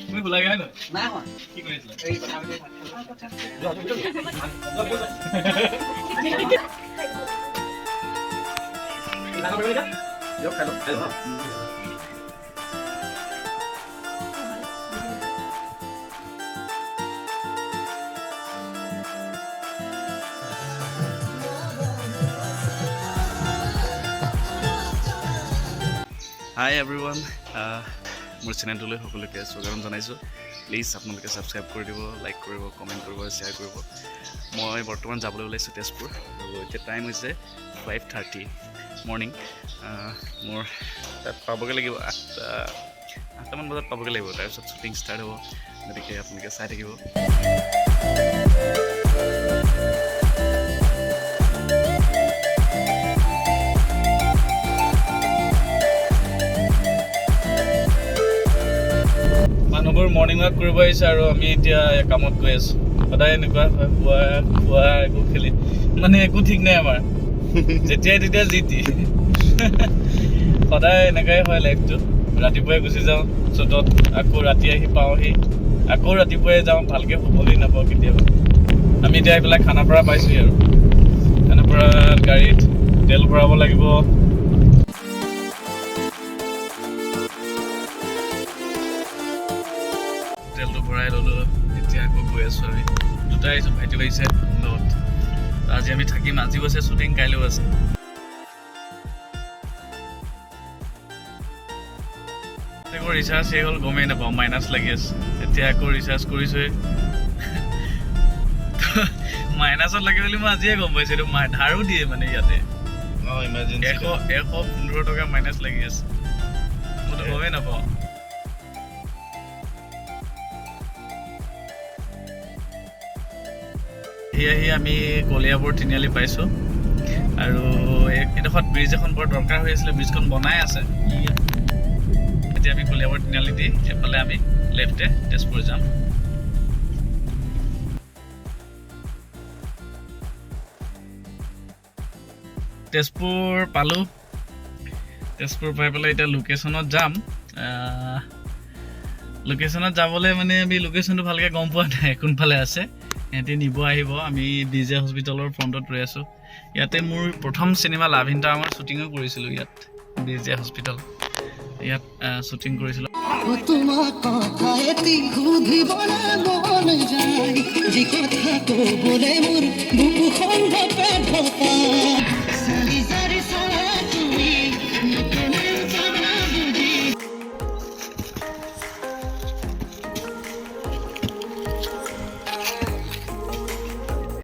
তুমি ভুলাই গৈ নাই কি কৰিছিলা Hi everyone, মোৰ চেনেলটোলৈ সকলোকে স্বাগতম জনাইছোঁ। প্লিজ আপোনালোকে ছাবস্ক্ৰাইব কৰি দিব, লাইক কৰিব, কমেণ্ট কৰিব, শ্বেয়াৰ কৰিব। মই বৰ্তমান যাবলৈ ওলাইছোঁ তেজপুৰ আৰু এতিয়া টাইম হৈছে 5:30 মৰ্ণিং। মোৰ তাত পাবগৈ লাগিব 8টামান বজাত পাবগৈ লাগিব, তাৰপিছত শ্বুটিং ষ্টাৰ্ট হ'ব। গতিকে আপোনালোকে চাই থাকিব। মানুহবোৰ মৰ্ণিং ৱাক কৰিব আহিছে আৰু আমি এতিয়া কামত গৈ আছোঁ। সদায় এনেকুৱা হয়, খোৱা একো খেলি মানে একো ঠিক নাই আমাৰ, যেতিয়াই তেতিয়া যি টি সদায় এনেকুৱাই হয় লাইফটো। ৰাতিপুৱাই গুচি যাওঁ চ'টত, আকৌ ৰাতি আহি পাওঁহি, আকৌ ৰাতিপুৱাই যাওঁ, ভালকৈ শুবলৈ নাপাওঁ কেতিয়াবা। আমি এতিয়া এইফালে খানাপাৰা পাইছোঁহি আৰু খানাপাৰাত গাড়ীত তেল ভৰাব লাগিব। তেলটো ভৰাই ল'লোঁ, এতিয়া আকৌ গৈ আছোঁ আমি। দুটা আহিছোঁ, ভাইটি আহিছে লগত। আজি আমি থাকিম, আজিও আছে শ্বুটিং, কাইলৈও আছে। আকৌ ৰিচাৰ্জ শেষ হ'ল, গমেই নাপাওঁ, মাইনাছ লাগি আছে। এতিয়া আকৌ ৰিচাৰ্জ কৰিছোঁহে, মাইনাছত লাগে বুলি মই আজিয়ে গম পাইছোঁ। এইটো ধাৰো দিয়ে মানে ইয়াতে 115 টকা মাইনাছ লাগি আছে, মইতো গমেই নাপাওঁ। আহি আমি কলিয়াবৰ তিনিআলি পাইছোঁ আৰু এইডোখৰত ব্ৰিজ এখন বৰ দৰকাৰ হৈ আছিলে, ব্ৰিজখন বনাই আছে। এতিয়া আমি কলিয়াবৰ তিনিআলি দি এফালে আমি লেফ্টে তেজপুৰ যাম। তেজপুৰ পালোঁ, তেজপুৰ পাই পেলাই এতিয়া লোকেশ্যনত যাম। লোকেশ্যনত যাবলৈ মানে আমি লোকেশ্যনটো ভালকৈ গম পোৱা নাই কোনফালে আছে। সিহঁতে নিব আহিব। আমি বিজে হস্পিটেলৰ ফ্ৰণ্টত ৰৈ আছোঁ। ইয়াতে মোৰ প্ৰথম চিনেমা লাভ ইন টাৱাঙৰ শ্বুটিঙো কৰিছিলোঁ। ইয়াত বিজে হস্পিটেল, ইয়াত শ্বুটিং কৰিছিলোঁ।